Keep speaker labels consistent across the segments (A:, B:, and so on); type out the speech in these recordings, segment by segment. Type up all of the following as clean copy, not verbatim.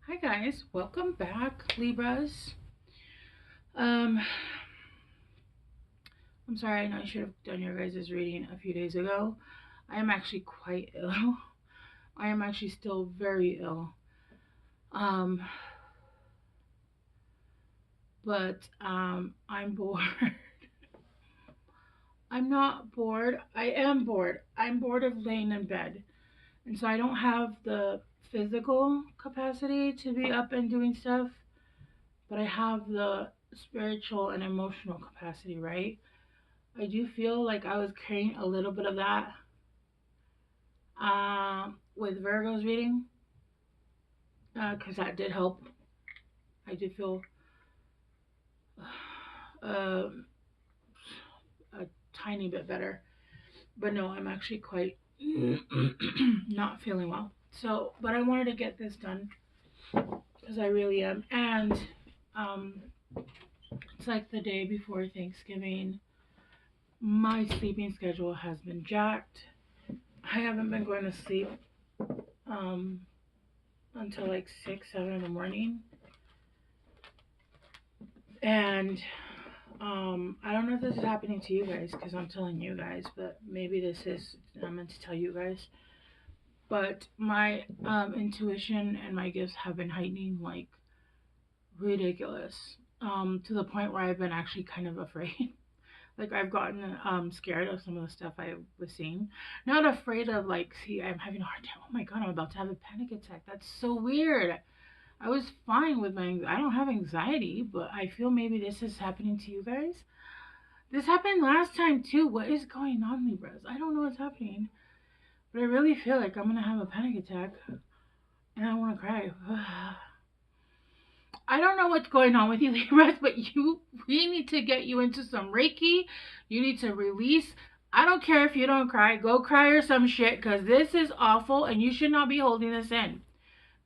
A: Hi guys, welcome back, Libras. Um, I'm sorry, I know I should have done your guys' reading a few days ago. I am actually quite ill. I am actually still very ill. Um, but I'm bored. I'm not bored. I am bored. I'm bored of laying in bed. And so I don't have the physical capacity to be up and doing stuff, but I have the spiritual and emotional capacity, right? I do feel like I was carrying a little bit of that with Virgo's reading because that did help. I did feel uh, a tiny bit better. But no, I'm actually quite not feeling well. So, but I wanted to get this done because I really am. And um, it's like the day before Thanksgiving. My sleeping schedule has been jacked. I haven't been going to sleep um, until like 6, 7 in the morning. And I don't know if this is happening to you guys because I'm telling you guys, but maybe this is, I'm meant to tell you guys. But my intuition and my gifts have been heightening like ridiculous to the point where I've been actually kind of afraid. Like I've gotten scared of some of the stuff I was seeing. Not afraid of like, see, I'm having a hard time. Oh my god, I'm about to have a panic attack. That's so weird. I was fine with I don't have anxiety, but I feel maybe this is happening to you guys. This happened last time too. What is going on, Libras? I don't know what's happening, but I really feel like I'm gonna have a panic attack and I want to cry. I don't know what's going on with you, Libras, but we need to get you into some Reiki. You need to release. I don't care if you don't cry. Go cry or some shit, because this is awful and you should not be holding this in.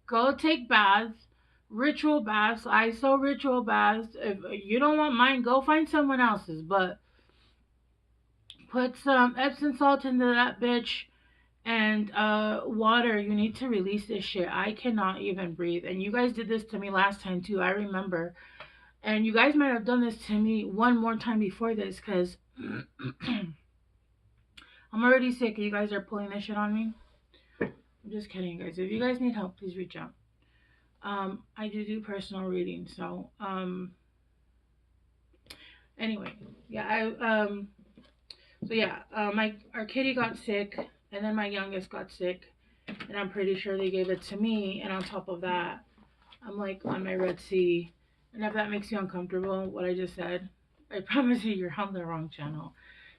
A: Go take baths, ritual baths, ISO ritual baths. If you don't want mine, go find someone else's. But put some Epsom salt into that bitch and water. You need to release this shit. I cannot even breathe. And you guys did this to me last time too. I remember. And you guys might have done this to me one more time before this because I'm already sick. You guys are pulling this shit on me. I'm just kidding, guys. If you guys need help, please reach out. I do personal readings, so anyway, yeah, my our kitty got sick, and then my youngest got sick, and I'm pretty sure they gave it to me. And on top of that, I'm like on my Red Sea, and if that makes you uncomfortable, what I just said, I promise you, you're on the wrong channel,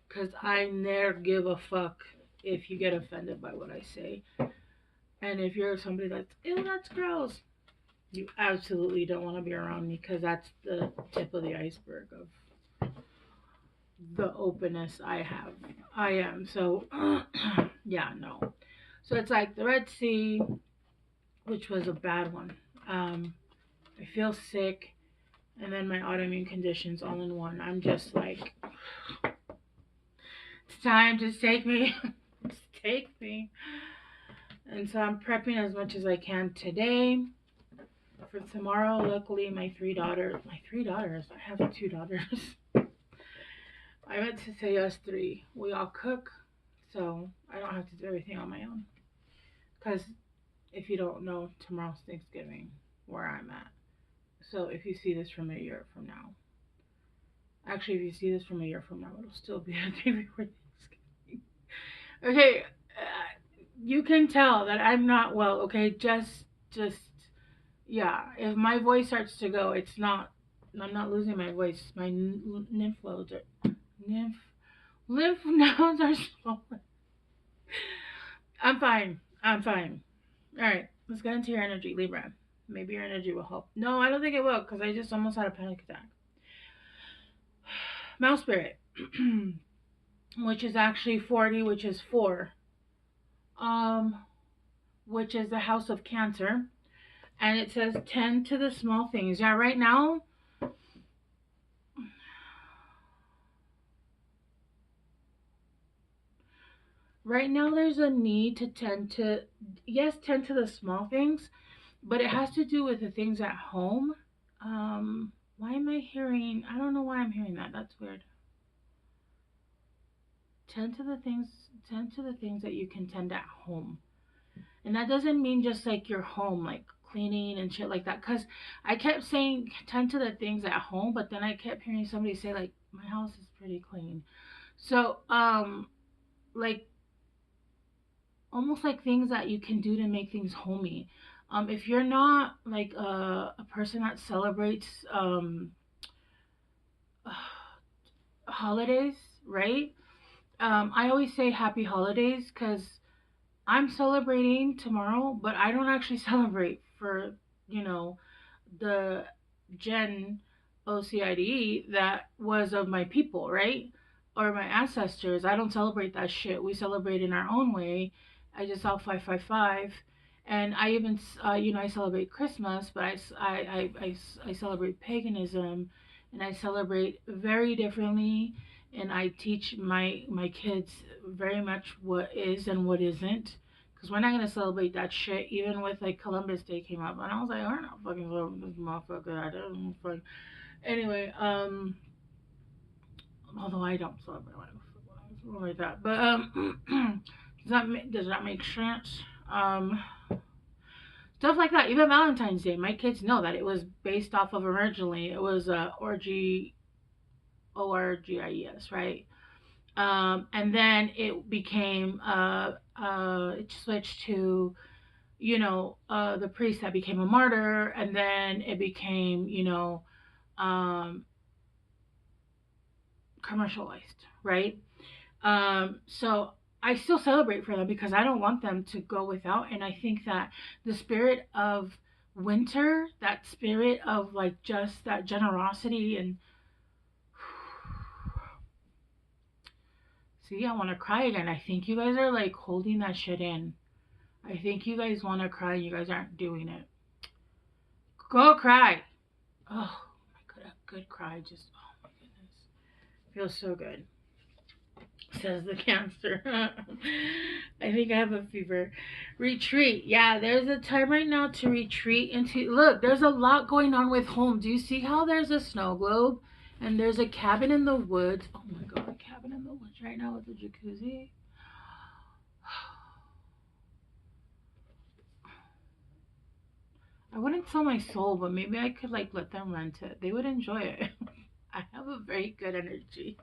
A: cause I never give a fuck if you get offended by what I say, and if you're somebody that's ew, that's gross, you absolutely don't want to be around me because that's the tip of the iceberg of the openness I have. I am. So, yeah, no. So it's like the Red Sea, which was a bad one. I feel sick, and then my autoimmune conditions all in one. I'm just like, it's time to take me. Just take me. And so I'm prepping as much as I can today. For tomorrow, luckily, my three daughters, I have two daughters. I meant to say us three. We all cook, so I don't have to do everything on my own. Because if you don't know, tomorrow's Thanksgiving, where I'm at. So if you see this from a year from now, actually, if you see this from a year from now, it'll still be a day before Thanksgiving. Okay, you can tell that I'm not well. Okay, just, yeah. If my voice starts to go, it's not. I'm not losing my voice. My lymph nodes are lymph lymph nodes are swollen. I'm fine. I'm fine. All right, let's get into your energy, Libra. Maybe your energy will help. No, I don't think it will because I just almost had a panic attack. Mouse spirit, which is actually 40, which is 4, um, which is the house of Cancer, and it says tend to the small things. Yeah, right now there's a need to tend to, yes, tend to the small things, but it has to do with the things at home. Why am I hearing? I don't know why I'm hearing that. That's weird. Tend to the things. Tend to the things that you can tend at home, and that doesn't mean just like your home, like cleaning and shit like that. Cause I kept saying tend to the things at home, but then I kept hearing somebody say like my house is pretty clean. So like almost like things that you can do to make things homey. If you're not like a person that celebrates holidays, right? I always say happy holidays because I'm celebrating tomorrow, but I don't actually celebrate for, you know, the Gen OCIDE that was of my people, right? Or my ancestors. I don't celebrate that shit. We celebrate in our own way. I just saw 555. And I even, I celebrate Christmas, but I celebrate paganism and I celebrate very differently. And I teach my kids very much what is and what isn't. Because we're not going to celebrate that shit, even with like Columbus Day came up. And I was like, we're not fucking celebrating this motherfucker. I don't fucking. Anyway, although I don't celebrate like that. But, does that make sense? Stuff like that. Even Valentine's Day. My kids know that it was based off of originally. It was orgy, ORGIES, right? And then it became, it switched to the priest that became a martyr, and then it became, um, commercialized, right? So I still celebrate for them because I don't want them to go without. And I think that the spirit of winter, that spirit of like just that generosity and see, I want to cry again. I think you guys are like holding that shit in. I think you guys want to cry. You guys aren't doing it. Go cry. Oh my god, a good cry. Just, oh my goodness. Feels so good. Says the Cancer. I think I have a fever. Retreat. Yeah, there's a time right now to retreat into. Look, there's a lot going on with home. Do you see how there's a snow globe? And there's a cabin in the woods. Oh my god, a cabin in the woods right now with a jacuzzi. I wouldn't sell my soul, but maybe I could like let them rent it. They would enjoy it. I have a very good energy.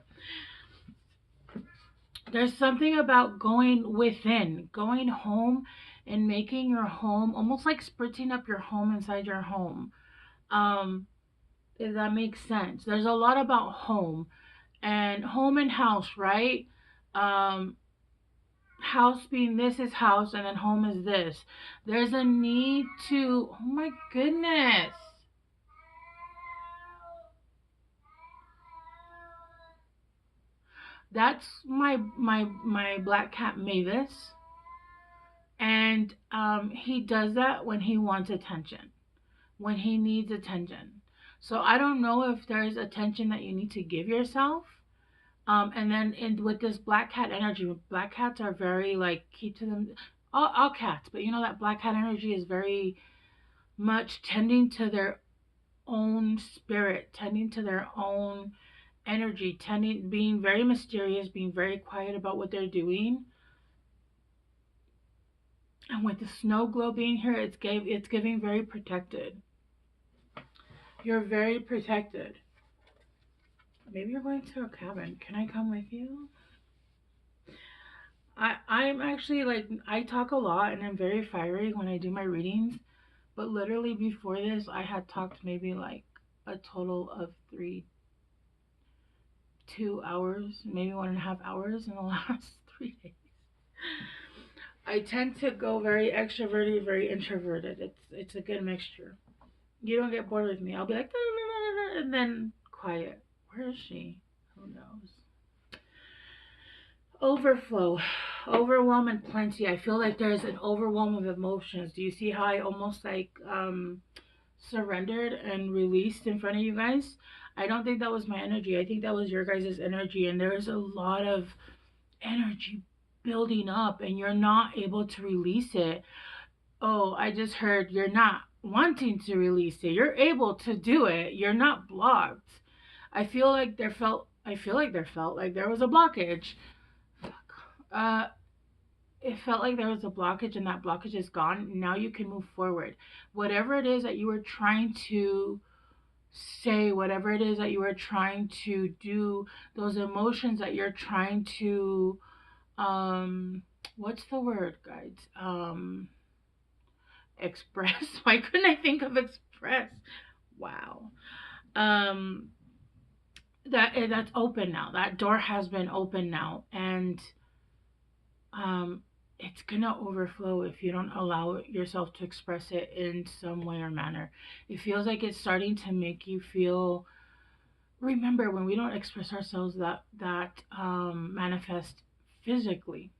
A: There's something about going within, going home and making your home almost like spritting up your home inside your home. Um, if that makes sense. There's a lot about home and house, right? Um, house being this is house and then home is this. There's a need to, oh my goodness. That's my black cat Mavis, and he does that when he wants attention, when he needs attention. So I don't know if there's attention that you need to give yourself. And then with this black cat energy, black cats are very like keep to them. All cats, but you know that black cat energy is very much tending to their own spirit, tending to their own energy, tending being very mysterious, being very quiet about what they're doing. And with the snow globe being here, it's giving very protected. You're very protected. Maybe you're going to a cabin. Can I come with you? I'm actually like I talk a lot and I'm very fiery when I do my readings. But literally before this, I had talked maybe like a total of 2 hours, maybe 1.5 hours in the last 3 days. I tend to go very extroverted, very introverted. It's a good mixture. You don't get bored with me. I'll be like and then quiet. Where is she? Who knows? Overflow, overwhelm, and plenty. I feel like there's an overwhelm of emotions. Do you see how I almost like surrendered and released in front of you guys? I don't think that was my energy. I think that was your guys' energy, and there's a lot of energy building up, and you're not able to release it. Oh, I just heard you're not wanting to release it. You're able to do it. You're not blocked. I feel like there was a blockage. Uh it felt like there was a blockage, and that blockage is gone. Now you can move forward. Whatever it is that you were trying to say, whatever it is that you were trying to do, those emotions that you're trying to what's the word, guys? Express. Why couldn't I think of express? Wow. Um that's open now. That door has been open now, and um it's gonna overflow if you don't allow yourself to express it in some way or manner. It feels like it's starting to make you feel. Remember, when we don't express ourselves, that manifests physically.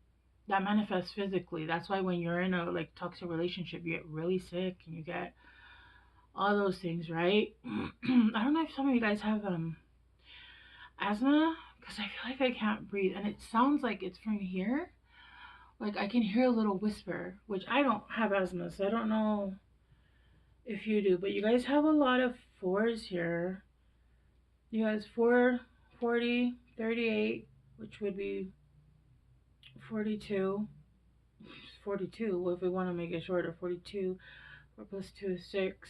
A: That manifests physically. That's why when you're in a like toxic relationship, you get really sick and you get all those things, right? I don't know if some of you guys have asthma, because I feel like I can't breathe, and it sounds like it's from here. Like I can hear a little whisper, which I don't have asthma, so I don't know if you do, but you guys have a lot of fours here. You guys 4, 40, 38, which would be 42. 42, well, if we want to make it shorter, 42. 4 plus 2 is 6.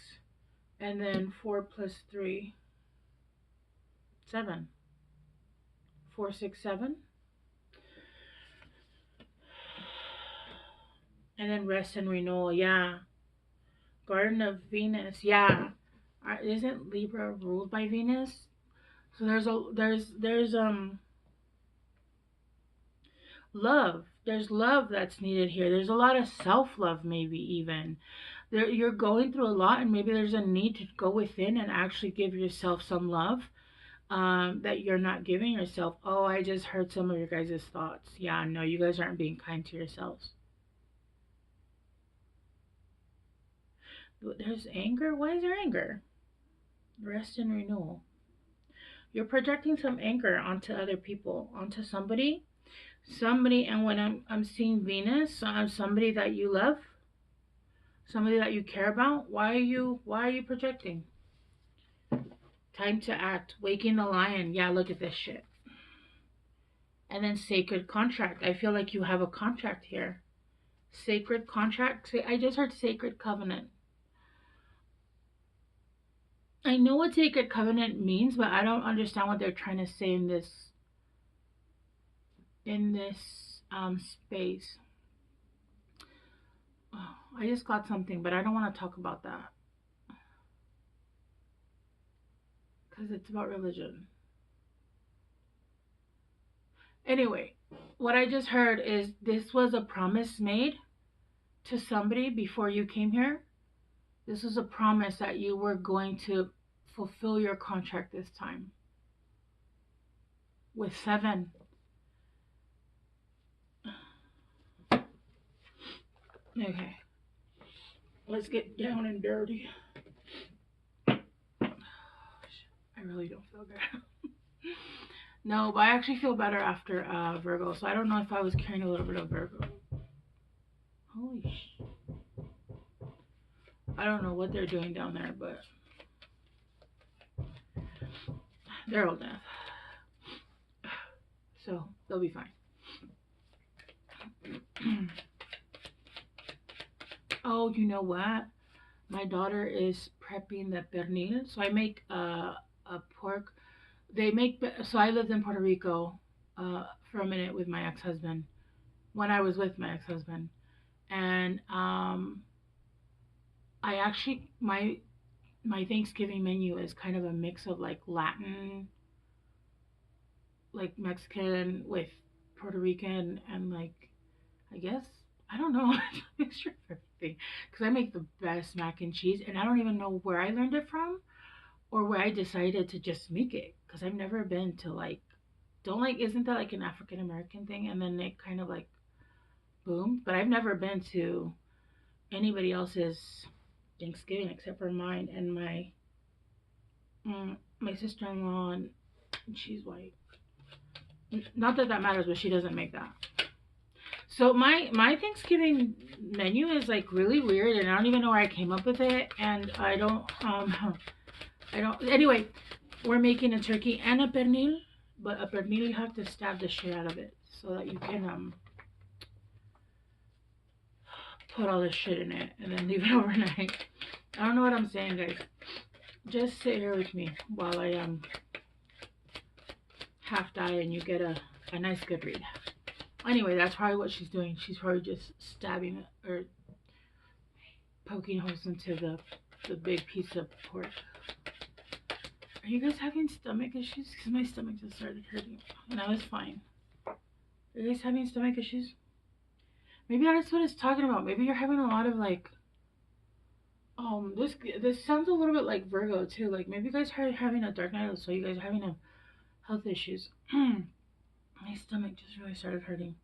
A: And then 4 plus 3, 7. 4, 6, 7. And then rest and renewal, yeah. Garden of Venus, yeah. Isn't Libra ruled by Venus? So there's love. There's love that's needed here. There's a lot of self-love, maybe even. You're going through a lot, and maybe there's a need to go within and actually give yourself some love that you're not giving yourself. Oh, I just heard some of your guys' thoughts. Yeah, no, you guys aren't being kind to yourselves. There's anger. Why is there anger? Rest and renewal. You're projecting some anger onto other people, onto somebody. And when I'm seeing Venus, somebody that you love, somebody that you care about. Why are you projecting? Time to act. Waking the lion. Yeah, look at this shit. And then sacred contract. I feel like you have a contract here. Sacred contract. I just heard sacred covenant. I know what sacred covenant means, but I don't understand what they're trying to say in this space. Oh, I just got something, but I don't want to talk about that because it's about religion. Anyway, what I just heard is this was a promise made to somebody before you came here. This was a promise that you were going to fulfill your contract this time. With 7. Okay. Let's get down and dirty. I really don't feel good. No, but I actually feel better after Virgo, so I don't know if I was carrying a little bit of Virgo. Holy sh! I don't know what they're doing down there, but they're old enough, so they'll be fine. Oh, you know what? My daughter is prepping the pernil, so I make a pork. So I lived in Puerto Rico for a minute with my ex-husband, when I was with my ex-husband, and I actually my Thanksgiving menu is kind of a mix of like Latin, like Mexican with Puerto Rican, and like, I guess, I don't know, a mixture of everything. Because I make the best mac and cheese, and I don't even know where I learned it from or where I decided to just make it. Because I've never been to like, don't like, isn't that like an African American thing? And then it kind of like boomed. But I've never been to anybody else's Thanksgiving except for mine and my sister-in-law, and she's white. Not that that matters, but she doesn't make that. So my Thanksgiving menu is like really weird, and I don't even know where I came up with it, and I don't. Anyway, we're making a turkey and a pernil, but a pernil you have to stab the shit out of it so that you can put all the shit in it and then leave it overnight. I don't know what I'm saying, guys. Just sit here with me while I half die and you get a nice good read. Anyway, that's probably what she's doing. She's probably just stabbing it or poking holes into the big piece of pork. Are you guys having stomach issues? Because my stomach just started hurting and I was fine. Are you guys having stomach issues? Maybe that's what it's talking about. Maybe you're having a lot of like, this sounds a little bit like Virgo too. Like maybe you guys are having a dark night, so you guys are having a health issues. My stomach just really started hurting.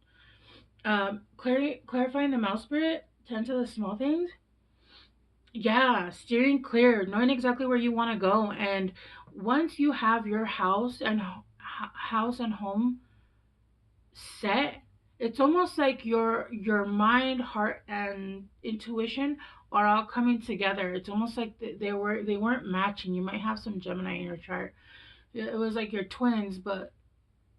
A: Clarifying the mouse spirit, tend to the small things. Yeah, steering clear, knowing exactly where you want to go, and once you have your house and home set, it's almost like your mind, heart, and intuition are all coming together. It's almost like they weren't matching. You might have some Gemini in your chart. It was like your twins, but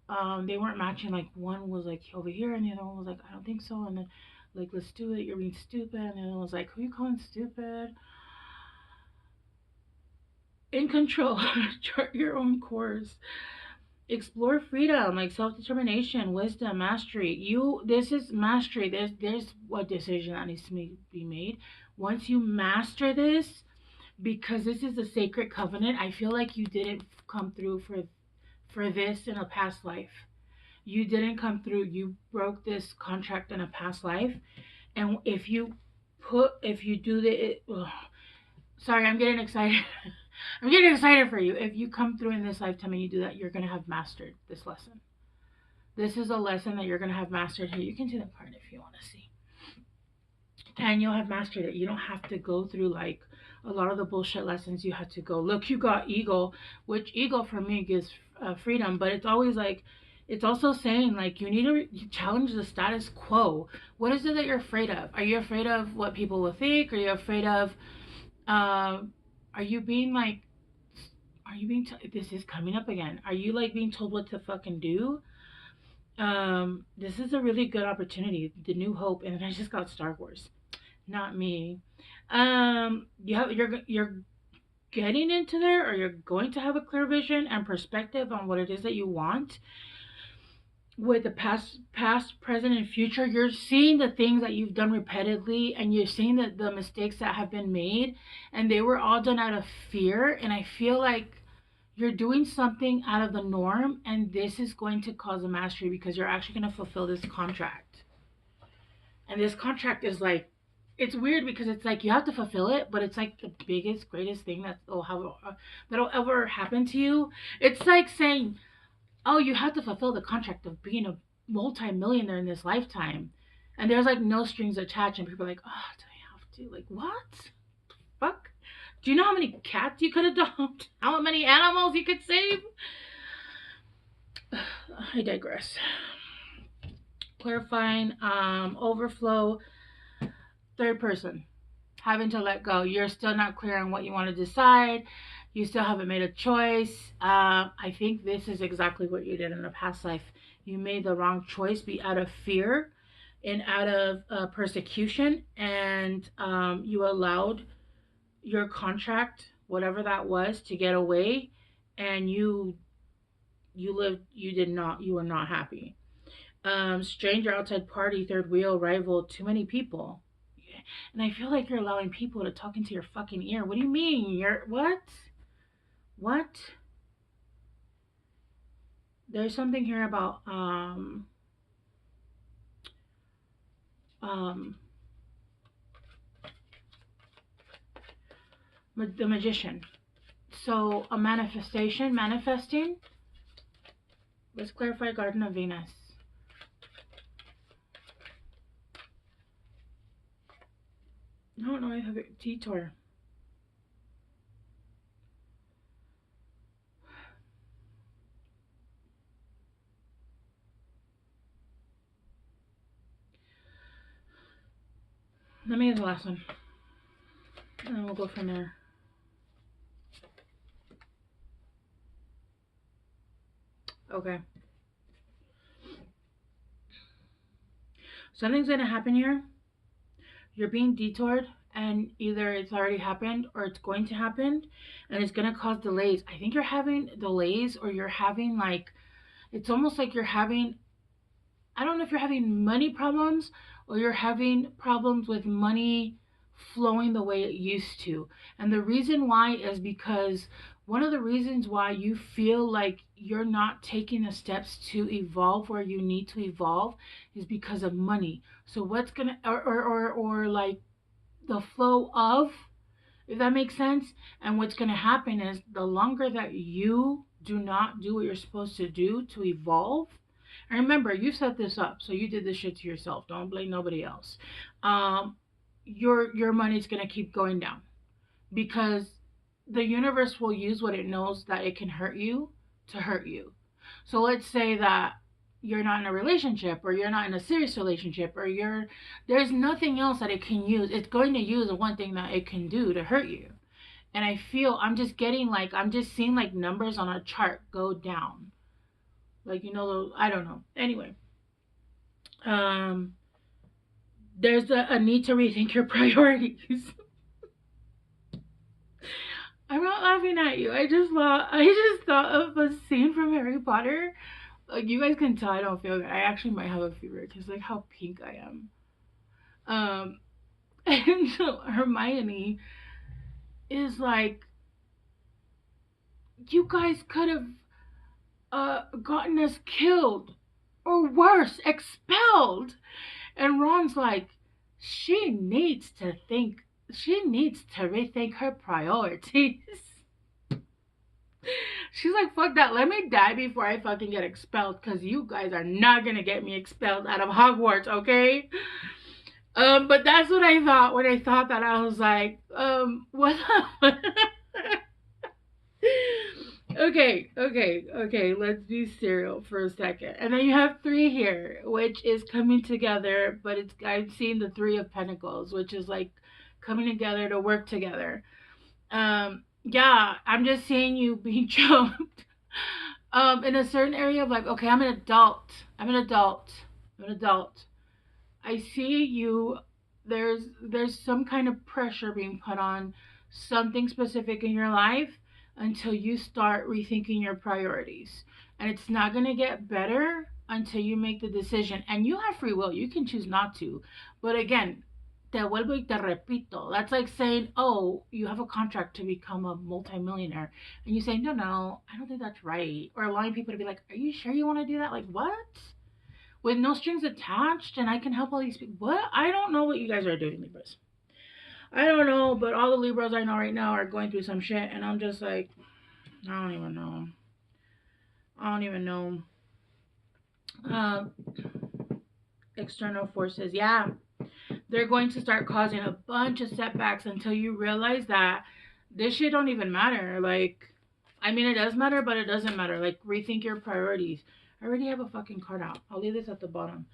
A: they weren't matching. Like one was like over here, and the other one was like I don't think so, and then like let's do it. You're being stupid, and the other one was like who are you calling stupid? In control, chart your own course. Explore freedom, like self-determination, wisdom, mastery. This is mastery. There's a decision that needs to be made. Once you master this, because this is a sacred covenant, I feel like you didn't come through for this in a past life. You didn't come through. You broke this contract in a past life, and if you do the sorry, I'm getting excited. I'm getting excited for you. If you come through in this lifetime and you do that, you're going to have mastered this lesson. This is a lesson that you're going to have mastered here. You can do that part if you want to see. And you'll have mastered it. You don't have to go through like a lot of the bullshit lessons you had to go. Look, you got ego, which ego for me gives freedom, but it's always like, it's also saying like you need to challenge the status quo. What is it that you're afraid of? Are you afraid of what people will think? Are you afraid of are you being like, this is coming up again. Are you like being told what to fucking do? This is a really good opportunity. The New Hope, and I just got Star Wars. Not me. You're getting into there, or you're going to have a clear vision and perspective on what it is that you want. With the past, present, and future, you're seeing the things that you've done repeatedly, and you're seeing the mistakes that have been made, and they were all done out of fear. And I feel like you're doing something out of the norm, and this is going to cause a mastery because you're actually going to fulfill this contract. And this contract is like, it's weird because it's like you have to fulfill it, but it's like the biggest, greatest thing that'll ever happen to you. It's like saying, oh, you have to fulfill the contract of being a multi-millionaire in this lifetime. And there's like no strings attached, and people are like, oh, do I have to? Like, what? Fuck? Do you know how many cats you could adopt? How many animals you could save? I digress. Clarifying, overflow, third person. Having to let go. You're still not clear on what you want to decide. You still haven't made a choice. I think this is exactly what you did in a past life. You made the wrong choice, be out of fear and out of persecution, and you allowed your contract, whatever that was, to get away, and you were not happy. Stranger, outside party, third wheel, rival, too many people. And I feel like you're allowing people to talk into your fucking ear. What do you mean? You're what? What? There's something here about the magician. So a manifesting. Let's clarify Garden of Venus. No, I have a detour. Let me get the last one. And then we'll go from there. Okay. Something's going to happen here. You're being detoured, and either it's already happened or it's going to happen, and it's going to cause delays. I think you're having delays, or you're having like, it's almost like you're having, I don't know if you're having money problems or you're having problems with money flowing the way it used to. And the reason why is because one of the reasons why you feel like you're not taking the steps to evolve where you need to evolve is because of money. So what's gonna or like the flow of, if that makes sense. And what's gonna happen is the longer that you do not do what you're supposed to do to evolve. And remember, you set this up, so you did this shit to yourself. Don't blame nobody else. Um, your money's gonna keep going down because the universe will use what it knows that it can hurt you to hurt you. So let's say that you're not in a relationship, or you're not in a serious relationship, or there's nothing else that it can use. It's going to use the one thing that it can do to hurt you. And I feel I'm just seeing like numbers on a chart go down. Like, I don't know. Anyway, um there's a need to rethink your priorities. I'm not laughing at you. I just thought of a scene from Harry Potter. Like, you guys can tell I don't feel good. I actually might have a fever because like how pink I am. Um, and so Hermione is like, you guys could have gotten us killed, or worse, expelled. And Ron's like, she needs to rethink her priorities. She's like, fuck that. Let me die before I fucking get expelled, because you guys are not gonna get me expelled out of Hogwarts, okay? But that's what I thought when I thought that. I was like, what? Okay. Let's do cereal for a second. And then you have 3 here, which is coming together, but I'm seeing the 3 of Pentacles, which is like coming together to work together. Yeah, I'm just seeing you being choked. In a certain area of like, okay, I'm an adult. I see you. There's some kind of pressure being put on something specific in your life until you start rethinking your priorities. And it's not going to get better until you make the decision. And you have free will. You can choose not to. But again, te vuelvo y te repito. That's like saying, oh, you have a contract to become a multimillionaire. And you say, no, I don't think that's right. Or allowing people to be like, are you sure you want to do that? Like, what? With no strings attached, and I can help all these people. What? I don't know what you guys are doing, Libras. I don't know, but all the Libras I know right now are going through some shit, and I'm just like, I don't even know. External forces, yeah. They're going to start causing a bunch of setbacks until you realize that this shit don't even matter. Like, I mean, it does matter, but it doesn't matter. Like, rethink your priorities. I already have a fucking card out. I'll leave this at the bottom,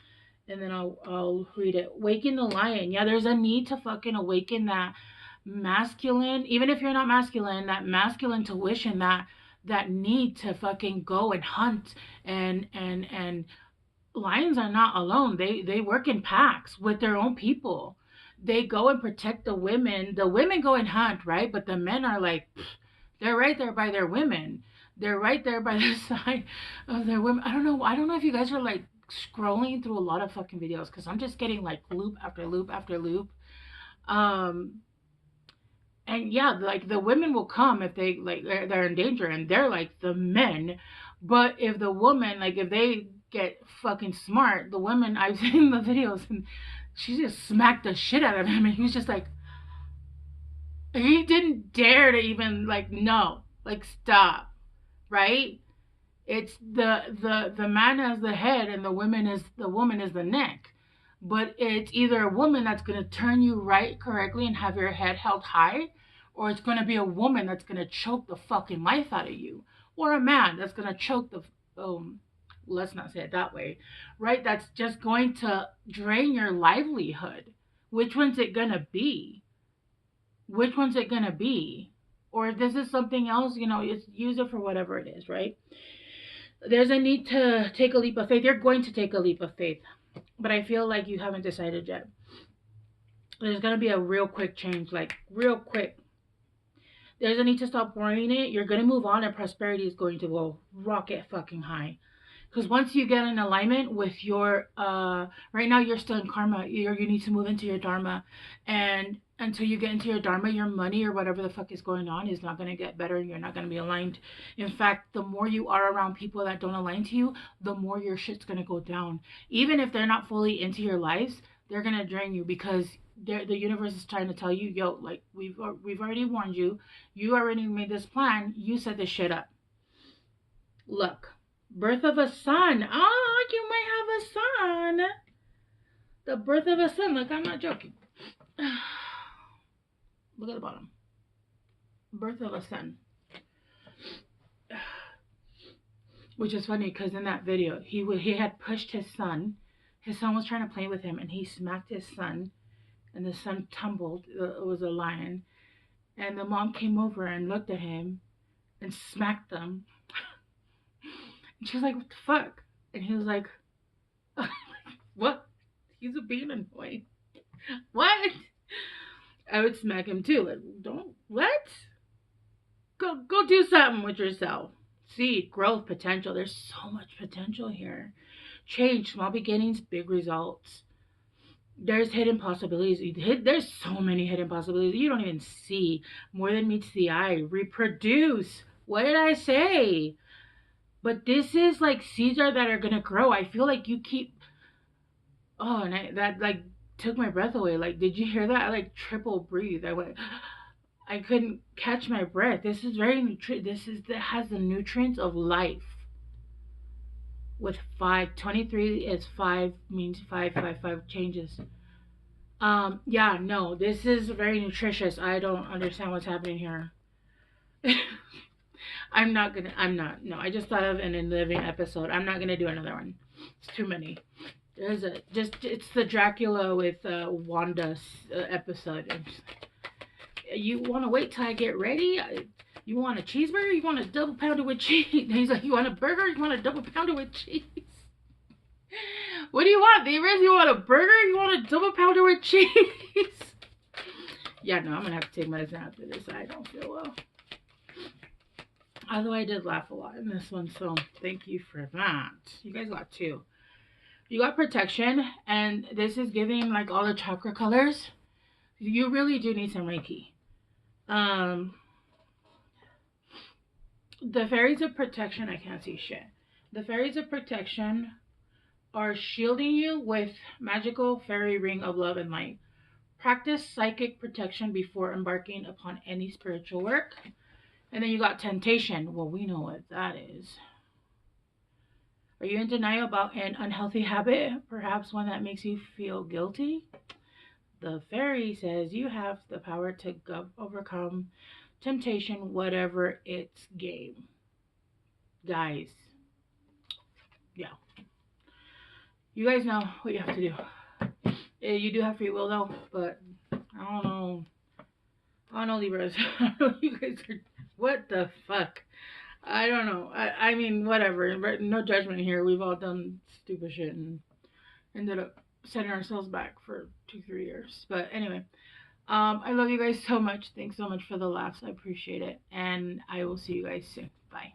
A: and then I'll read it. Waken the lion. Yeah, there's a need to fucking awaken that masculine, even if you're not masculine, that masculine tuition, that need to fucking go and hunt. And lions are not alone. They work in packs with their own people. They go and protect the women. The women go and hunt, right? But the men are like, they're right there by their women. They're right there by the side of their women. I don't know if you guys are like scrolling through a lot of fucking videos, because I'm just getting like loop after loop after loop. And yeah, like the women will come if they like they're in danger, and they're like the men. But if the woman, like if they get fucking smart, the women, I've seen the videos, and she just smacked the shit out of him, and he was just like, he didn't dare to even like, no, like, stop, right? It's the man as the head, and the woman is the neck. But it's either a woman that's going to turn you right correctly and have your head held high, or it's going to be a woman that's going to choke the fucking life out of you, or a man that's going to choke the let's not say it that way, right? That's just going to drain your livelihood, which one's it gonna be? Which one's it gonna be? Or if this is something else, it's, use it for whatever it is, right? There's a need to take a leap of faith. You're going to take a leap of faith, but I feel like you haven't decided yet. There's gonna be a real quick change, like real quick. There's a need to stop worrying it. You're gonna move on, and prosperity is going to go rocket fucking high. Because once you get in alignment with your, right now you're still in karma. You need to move into your dharma, and until you get into your dharma, your money or whatever the fuck is going on is not gonna get better, and you're not gonna be aligned. In fact, the more you are around people that don't align to you, the more your shit's gonna go down. Even if they're not fully into your lives, they're gonna drain you because the universe is trying to tell you, yo, like we've already warned you. You already made this plan. You set this shit up. Look. Birth of a son. Oh, you might have a son. The birth of a son. Look, I'm not joking. Look at the bottom. Birth of a son. Which is funny because in that video, he had pushed his son. His son was trying to play with him, and he smacked his son, and the son tumbled. It was a lion. And the mom came over and looked at him and smacked them. And she was like, what the fuck? And he was like, what? He's being annoying. What? I would smack him too. Like, don't, what? Go do something with yourself. Seed, growth, potential. There's so much potential here. Change, small beginnings, big results. There's hidden possibilities. There's so many hidden possibilities you don't even see. More than meets the eye. Reproduce. What did I say? But this is like seeds that are gonna grow. I feel like you keep. Oh, and that like took my breath away. Like, did you hear that? I like triple breathed. I went. I couldn't catch my breath. This is very This is that has the nutrients of life. With 23 is 5 means 5 changes. Yeah, no, this is very nutritious. I don't understand what's happening here. No, I just thought of an in living episode. I'm not gonna do another one. It's too many. It's the Dracula with Wanda episode. You want to wait till I get ready? You want a cheeseburger? You want a double pounder with cheese? He's like, you want a burger? You want a double pounder with cheese? What do you want, Beavers? You want a burger? You want a double pounder with cheese? Yeah, no, I'm gonna have to take medicine after this. I don't feel well. Although I did laugh a lot in this one, so thank you for that. You guys got 2. You got protection, and this is giving like all the chakra colors. You really do need some Reiki. The fairies of protection, I can't see shit. The fairies of protection are shielding you with magical fairy ring of love and light. Practice psychic protection before embarking upon any spiritual work. And then you got temptation. Well, we know what that is. Are you in denial about an unhealthy habit? Perhaps one that makes you feel guilty? The fairy says you have the power to overcome temptation, whatever its game. Guys. Yeah. You guys know what you have to do. You do have free will though, but I don't know. I don't know, Libras. You guys are, what the fuck? I don't know. I mean, whatever. No judgment here. We've all done stupid shit and ended up setting ourselves back for 2-3 years. But anyway, I love you guys so much. Thanks so much for the laughs. I appreciate it. And I will see you guys soon. Bye.